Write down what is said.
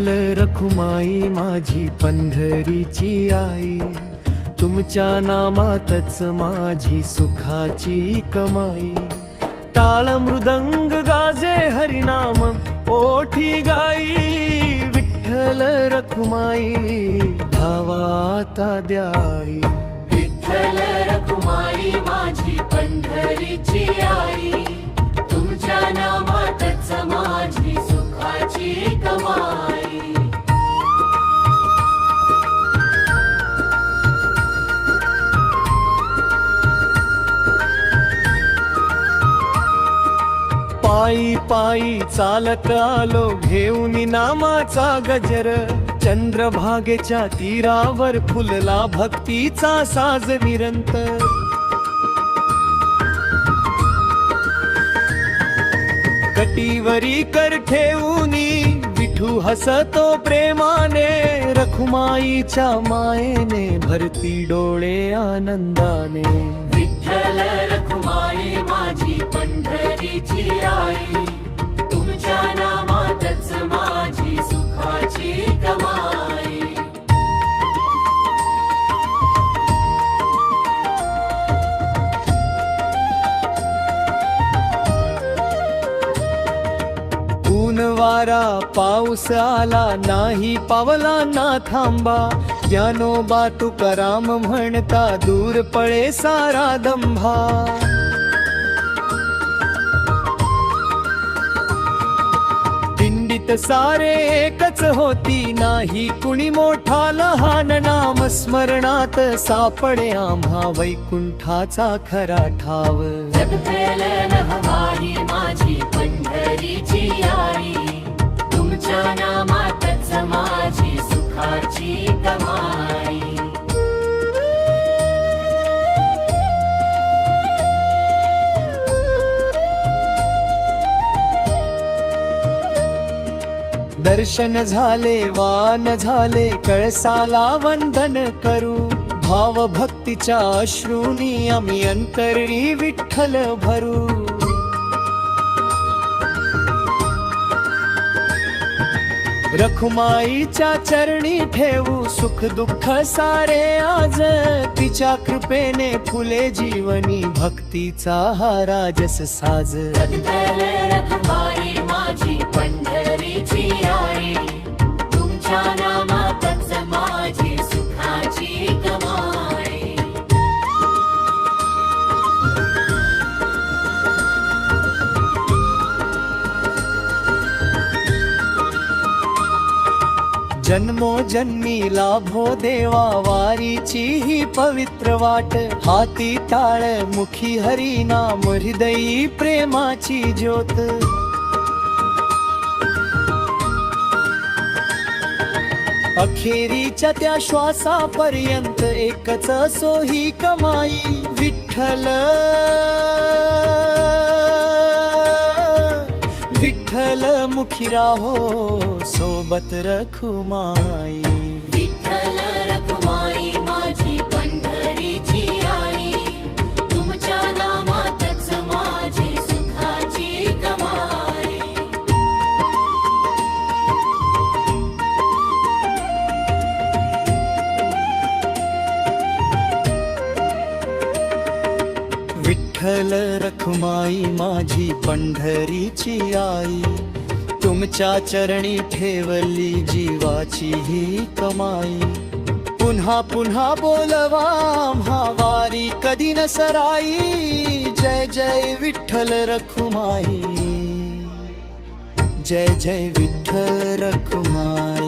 विठ्ठल रखुमाई माझी पंढरीची आई, तुमच्या नामातच माझी सुखाची कमाई। टाळ मृदंग गाजे हरिनाम ओठी गाई, विठ्ठल रखुमाई भावाता द्याई। विठ्ठल रखुमाई माझी पंढरीची आई, तुमच्या नामातच माझी सुखाची कमाई। पायी पायी चालत आलो घेऊन नामाचा गजर, चंद्रभागेच्या तीरावर फुलला भक्तीचा साज निरंतर। कटीवरी कर ठेवूनी विठू हसतो प्रेमाने, रखुमाईच्या मायेने भरती डोळे आनंदाने। विठ्ठल रखुमाई माझी पंढरीची आई, तुमच्या नामातच माझी सुखाची कमाई। ऊन वारा पाऊस आला नाही पावला ना थांबा, ज्ञानोबा तुकाराम म्हणता दूर पळे सारा दंभा। दिंडीत सारे एकच होती, नाही कुणी मोठा लहान, नाम स्मरणात सापडे आम्हा वैकुंठाचा खरा ठाव। विठ्ठल रखुमाई माझी पंढरीची आई, तुमच्या नामातच माझी सुखाची कमाई। दर्शन झाले वान झाले कळसाला वंदन करू, भाव भक्तीच्या अश्रूनी आम्ही अंतरी विठ्ठल भरू। रखुमाईच्या चरणी ठेवू सुख दुःख सारे आज, तिच्या कृपेने फुले जीवनी भक्तीचा हा राजस साज। विठ्ठल रखुमाई माझी पंढरीची आई, तुमच्या नामातच माझी सुखाची कमाई। जन्मोजन्मी लाभो देवा वारीची ही पवित्र वाट, हाती टाळ मुखी हरिनाम हृदयी प्रेमाची ज्योत। अखेरीच्या त्या श्वासापर्यंत एकच असो ही कमाई, विठ्ठल विठ्ठल मुखी राहो सोबत रखुमाई। विठ्ठल रखुमाई माझी पंढरीची आई, तुमच्या नामातच माझी सुखाची कमाई। विठ्ठल रखुमाई माझी पंढरीची आई, तुमच्या चरणी ठेवली जीवाची ही कमाई। पुन्हा पुन्हा बोलवा आम्हा वारी कधी न सराई, जय जय विठ्ठल रखुमाई, जय जय विठ्ठल रखुमाई।